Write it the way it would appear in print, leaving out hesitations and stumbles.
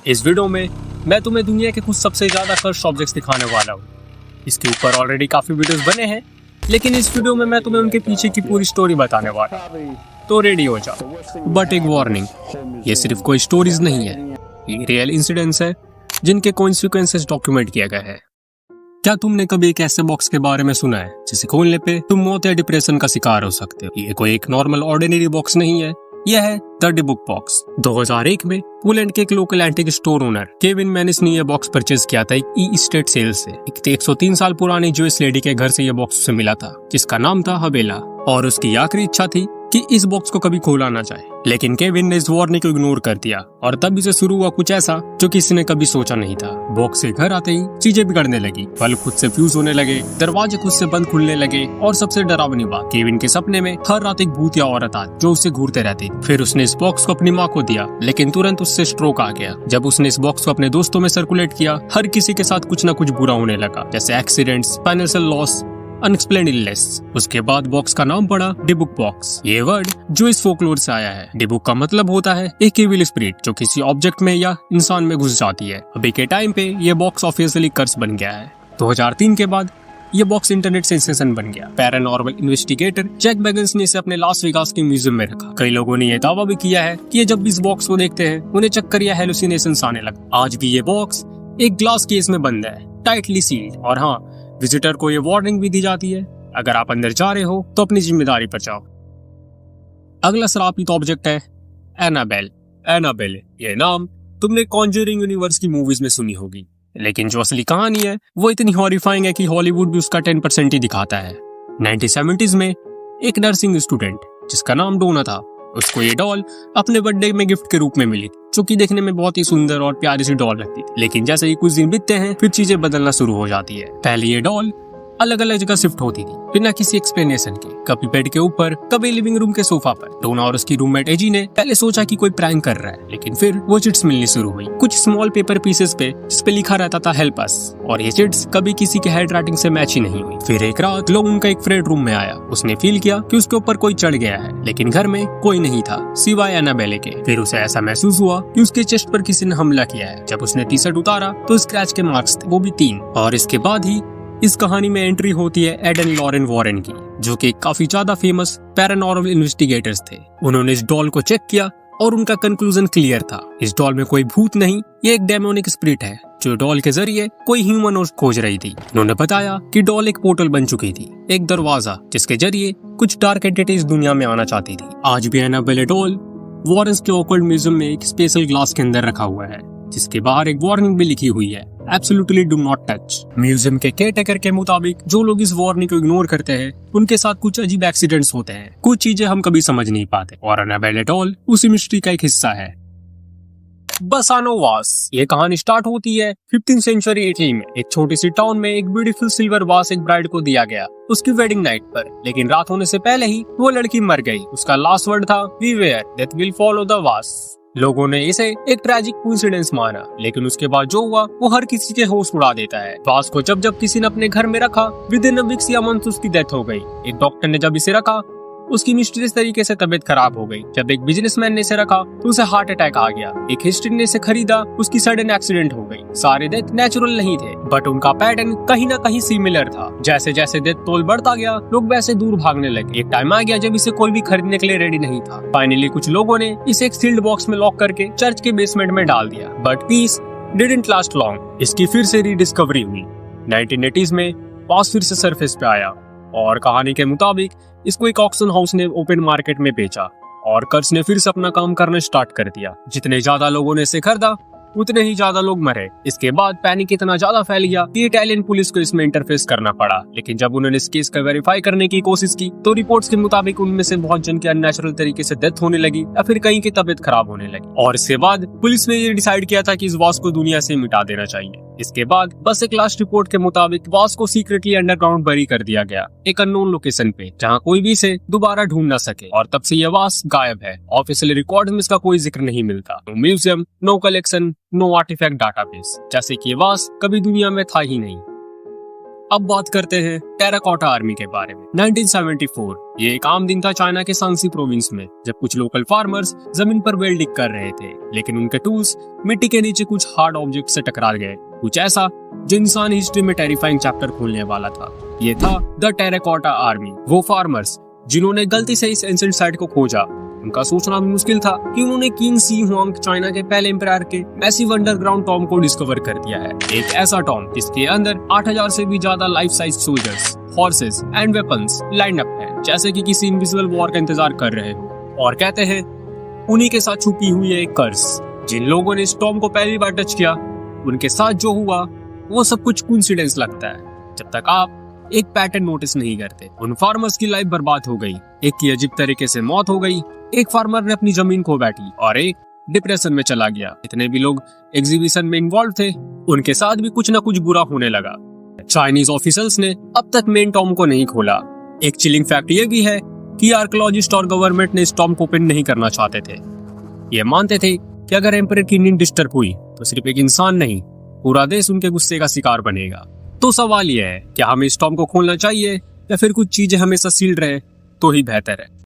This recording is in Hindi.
इस वीडियो में मैं तुम्हें दुनिया के कुछ सबसे ज्यादा कर्स्ड ऑब्जेक्ट्स दिखाने वाला हूँ। इसके ऊपर ऑलरेडी काफी वीडियोस बने हैं, लेकिन इस वीडियो में मैं तुम्हें उनके पीछे की पूरी स्टोरी बताने वाला हूँ, तो रेडी हो जाओ। बट एक वार्निंग, ये सिर्फ कोई स्टोरीज नहीं है, ये रियल इंसिडेंट्स है जिनके कॉन्सिक्वेंसेस डॉक्यूमेंट किया गया है। क्या तुमने कभी एक ऐसे बॉक्स के बारे में सुना है जिसे खोलने पे तुम मौत या डिप्रेशन का शिकार हो सकते हो? ये कोई एक नॉर्मल ऑर्डिनरी बॉक्स नहीं है, यह है द डिबुक बॉक्स। 2001 में पोलैंड के एक local antique store owner Kevin Mannis ने यह बॉक्स परचेज किया था एक ई-स्टेट सेल से। एक 103 साल पुरानी जो इस लेडी के घर से यह बॉक्स उसे मिला था, जिसका नाम था हबेला, और उसकी आखिरी इच्छा थी कि इस बॉक्स को कभी खोला ना जाए। लेकिन केविन ने इस वार्निंग को इग्नोर कर दिया और तब से शुरू हुआ कुछ ऐसा जो किसी ने कभी सोचा नहीं था। बॉक्स से घर आते ही चीजें बिगड़ने लगी, बल्ब खुद से फ्यूज होने लगे, दरवाजे खुद से बंद खुलने लगे, और सबसे डरावनी बात, केविन के सपने में हर रात एक भूत या औरत आई जो उसे घूरते रहती। फिर उसने इस बॉक्स को अपनी माँ को दिया, लेकिन तुरंत उससे स्ट्रोक आ गया। जब उसने इस बॉक्स को अपने दोस्तों में सर्कुलेट किया, हर किसी के साथ कुछ न कुछ बुरा होने लगा, जैसे accidents, financial loss, unexplained illness. उसके बाद बॉक्स का नाम पड़ा डिबुक बॉक्स। ये वर्ड जो इस फोकलोर से आया है। डिबुक का मतलब होता है एक इविल स्पिरिट जो किसी ऑब्जेक्ट में या इंसान में घुस जाती है। अभी के टाइम पे ये बॉक्स ऑफिशियली कर्स बन गया है। 2003 के बाद ये बॉक्स इंटरनेट सेंसेशन बन गया। पैरानॉर्मल इन्वेस्टिगेटर जैक बेगन्स ने इसे अपने लास वेगास के म्यूजियम में रखा। कई लोगों ने यह दावा भी किया है कि ये जब भी इस बॉक्स को देखते हैं उन्हें चक्कर या हेलुसिनेशंस आने लगे। आज भी ये बॉक्स एक ग्लास केस में बंद है, टाइटली सील्ड। और हाँ, विजिटर को ये वार्निंग भी दी जाती है, अगर आप अंदर जा रहे हो तो अपनी जिम्मेदारी पर जाओ। अगला श्रापित ऑब्जेक्ट है एनाबेल। एनाबेल ये नाम तुमने कॉन्जरिंग यूनिवर्स की मूवीज में सुनी होगी, लेकिन जो असली कहानी है वो इतनी हॉरिफाइंग है कि हॉलीवुड भी उसका 10% ही दिखाता है। 1970s में एक नर्सिंग स्टूडेंट जिसका नाम डोना था, उसको ये डॉल अपने बर्थडे में गिफ्ट के रूप में मिली, जो कि देखने में बहुत ही सुंदर और प्यारी सी डॉल लगती थी। लेकिन जैसे ही कुछ दिन बीतते हैं फिर चीजें बदलना शुरू हो जाती है। पहले ये डॉल अलग अलग जगह शिफ्ट होती थी बिना किसी एक्सप्लेनेशन के, कभी बेड के ऊपर, कभी लिविंग रूम के सोफा पर। डोना और उसकी रूममेट एजी ने पहले सोचा कि कोई प्रैंक कर रहा है, लेकिन फिर वो चिट्स मिलनी शुरू हुई, कुछ स्मॉल पेपर पीसेस पे जिस पे लिखा रहता था हेल्प अस, और ये चिट्स कभी किसी के हैंड राइटिंग से मैच ही नहीं हुई। फिर एक रात लोग उनका एक फ्रेंड रूम में आया, उसने फील किया कि उसके ऊपर कोई चढ़ गया है, लेकिन घर में कोई नहीं था सिवाय एनाबेले के। फिर उसे ऐसा महसूस हुआ कि उसके चेस्ट पर किसी ने हमला किया है। जब उसने टी शर्ट उतारा तो स्क्रैच के मार्क्स थे, वो भी 3। और इसके बाद ही इस कहानी में एंट्री होती है एडन लॉरेन वॉरेन की, जो कि काफी ज्यादा फेमस पैरानॉर्मल इन्वेस्टिगेटर्स थे। उन्होंने इस डॉल को चेक किया और उनका कंक्लूजन क्लियर था, इस डॉल में कोई भूत नहीं, ये एक डेमोनिक स्पिरिट है जो डॉल के जरिए कोई ह्यूमन खोज रही थी। उन्होंने बताया कि डॉल एक पोर्टल बन चुकी थी, एक दरवाजा जिसके जरिए कुछ डार्क एंटिटीज दुनिया में आना चाहती थी। आज भी एनाबेले डॉल वॉरेंस के ऑकवर्ड म्यूजियम में एक स्पेशल ग्लास के अंदर रखा हुआ है, जिसके बाहर एक वार्निंग भी लिखी हुई है, absolutely do not touch. Museum के केयरटेकर के मुताबिक जो लोग इस वार्निंग को इग्नोर करते हैं उनके साथ कुछ अजीब एक्सीडेंट्स होते हैं, कुछ चीजें हम कभी समझ नहीं पाते, और एनाबेले डॉल उसी मिस्ट्री का एक हिस्सा है। बसानो वास। ये कहानी स्टार्ट होती है 15th सेंचुरी इटली में। एक छोटी सी टाउन में एक ब्यूटीफुल सिल्वर वास एक ब्राइड को दिया गया उसकी वेडिंग नाइट पर, लेकिन रात होने से पहले ही वो लड़की मर गई। उसका लास्ट वर्ड था beware, death will follow the वास। लोगों ने इसे एक ट्रैजिक कोइंसिडेंस माना, लेकिन उसके बाद जो हुआ वो हर किसी के होश उड़ा देता है। वास को जब जब किसी ने अपने घर में रखा, विद इन अ वीक्स या मंथ्स उसकी डेथ हो गई। एक डॉक्टर ने जब इसे रखा, उसकी मिस्टीरियस तरीके से तबीयत खराब हो गई। जब एक बिजनेसमैन ने इसे रखा तो उसे हार्ट अटैक आ गया। एक हिस्ट्री ने इसे खरीदा, उसकी सडन एक्सीडेंट हो गई। सारे डेथ नेचुरल नहीं थे, बट उनका पैटर्न कहीं ना कहीं सिमिलर था। जैसे जैसे डेथ टोल बढ़ता गया, लोग वैसे दूर भागने लगे। एक टाइम आ गया जब इसे कोई भी खरीदने के लिए रेडी नहीं था। फाइनली कुछ लोगों ने इसे एक सील्ड बॉक्स में लॉक करके चर्च के बेसमेंट में डाल दिया, but peace didn't last long. इसकी फिर से रीडिस्कवरी हुई। 1980s में वास फिर से सरफेस पे आया, और कहानी के मुताबिक इसको एक ऑक्शन हाउस ने ओपन मार्केट में बेचा, और कर्ज ने फिर से अपना काम करना स्टार्ट कर दिया। जितने ज्यादा लोगों ने इसे खरीदा उतने ही ज्यादा लोग मरे। इसके बाद पैनिक इतना ज्यादा फैल गया कि इटालियन पुलिस को इसमें इंटरफेस करना पड़ा। लेकिन जब उन्होंने इस केस का वेरीफाई करने की कोशिश की तो रिपोर्ट्स के मुताबिक उनमें से बहुत जन की अननेचुरल तरीके से डेथ होने लगी या फिर कहीं की तबीयत खराब होने लगी। और इसके बाद पुलिस ने ये डिसाइड किया था कि इस वास को दुनिया से मिटा देना चाहिए। इसके बाद बस एक लास्ट रिपोर्ट के मुताबिक वास को सीक्रेटली अंडरग्राउंड बरी कर दिया गया, एक अननोन लोकेशन पे, जहाँ कोई भी इसे दोबारा ढूंढ न सके। और तब से यह वास गायब है। ऑफिशियल रिकॉर्ड्स में इसका कोई जिक्र नहीं मिलता। No museum, no collection, no artifact database, जैसे कि ये वास कभी दुनिया में था ही नहीं। अब बात करते हैं टेराकोटा आर्मी के बारे में। 1974 ये एक आम दिन था चाइना के सांगसी प्रोविंस में, जब कुछ लोकल फार्मर्स जमीन पर वेल्डिंग कर रहे थे, लेकिन उनके टूल्स मिट्टी के नीचे कुछ हार्ड ऑब्जेक्ट से टकरा गए। कुछ ऐसा जो इंसान हिस्ट्री में टेरिफाइंग चैप्टर खोलने वाला था। ये था द टेराकोटा आर्मी। वो फार्मर्स जिन्होंने गलती से इस एंशिएंट साइट को खोजा, उनका सोचना भी मुश्किल था कि उन्होंने किंग सी हुआंग, चाइना के पहले एम्पायर के मैसिव अंडरग्राउंड टॉम को डिस्कवर कर दिया है। एक ऐसा टॉम जिसके अंदर 8000 से भी ज्यादा life size soldiers, horses and weapons line up है, जैसे कि किसी इनविजिबल वॉर का इंतजार कर रहे हो। और कहते हैं उन्हीं के साथ छुपी हुई है एक कर्स। जिन लोगों ने इस टॉम को पहली बार टच किया, उनके साथ जो हुआ वो सब कुछ कोइंसिडेंस लगता है, जब तक आप एक पैटर्न नोटिस नहीं करते। उन फार्मर्स की लाइफ बर्बाद हो गई, एक की अजीब तरीके से मौत हो गई, एक फार्मर ने अपनी जमीन खो बैठी और एक डिप्रेशन में चला गया। जितने भी लोग एग्जीबिशन में इन्वॉल्व थे, उनके साथ भी कुछ ना कुछ बुरा होने लगा। चाइनीज ऑफिशियल्स ने अब तक मेन टॉम को नहीं खोला। एक चिलिंग फैक्ट ये भी है कि आर्कियोलॉजिस्ट और गवर्नमेंट ने इस टॉम को ओपन नहीं करना चाहते थे। ये मानते थे कि अगर एम्परर की नींद डिस्टर्ब हुई तो सिर्फ एक इंसान नहीं, पूरा देश उनके गुस्से का शिकार बनेगा। तो सवाल यह है, क्या हमें इस टॉम को खोलना चाहिए या फिर कुछ चीजें हमेशा सील्ड रहे तो ही बेहतर है।